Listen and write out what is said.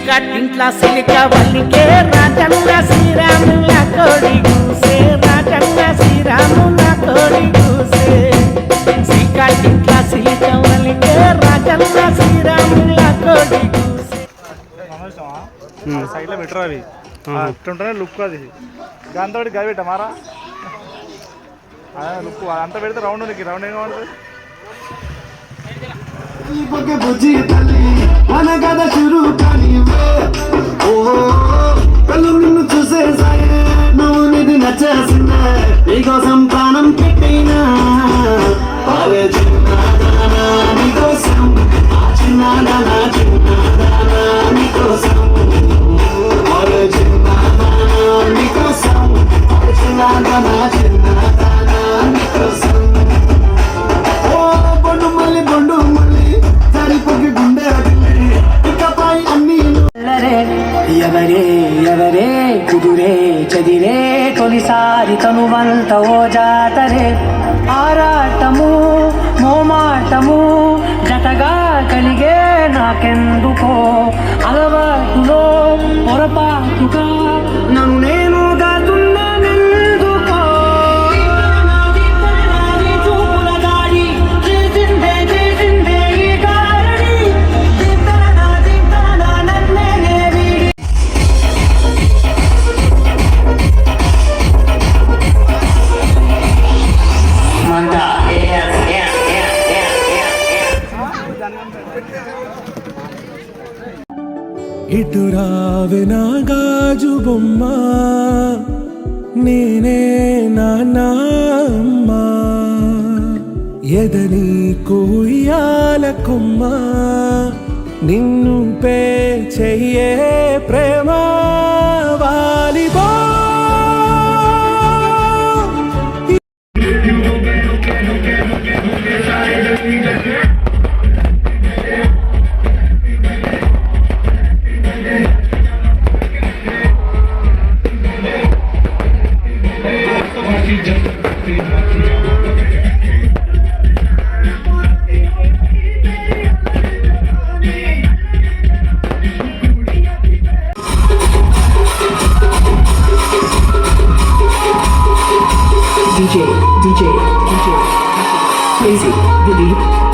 చీకటింట్ల సిలిక వల్లికే రాజన్న శ్రీరాముల కోడి కూసే రాజన్న శ్రీరాముల కోడి కూసే చీకటింట్ల సిలిక వల్లికే రాజన్న శ్రీరాముల కోడి కూసే సైడ్లో బెటర్ అవి అట్లుంటేనే లుక్ అది దాంతో గది పెట్టమారా లుక్ అంతా పెడితే రౌండ్ రౌండ్ ఏం కావాలి బుజ్జి తల్లి మన కథ చురు కానీ కళ్ళు నిన్ను చూసేసాయే నువ్వు నిధి నచ్చేసిందే నీకోసం ప్రాణం పెట్టినా నీకోసం చిన్నదానా చిన్నదానా నీకోసం నీకోసం చిన్నదానా చిన్నదానా నీకోసం ఎవరే ఎవరే కుదురే చదిరే తొలిసారి తనువంత ఓ జాతరే ఆరాటము మోమాటము జతగా కలిగే నాకెందుకో అలవాటులో పొరపాటుగా నన్ను నేను ఇటు రావే నా గాజు బొమ్మ నేనే నాన్నమ్మ ఎదని కుయ్యాల కొమ్మ నిన్ను పే చెయ్యే ప్రేమ వాలిబా DJ, Crazy, Dilip.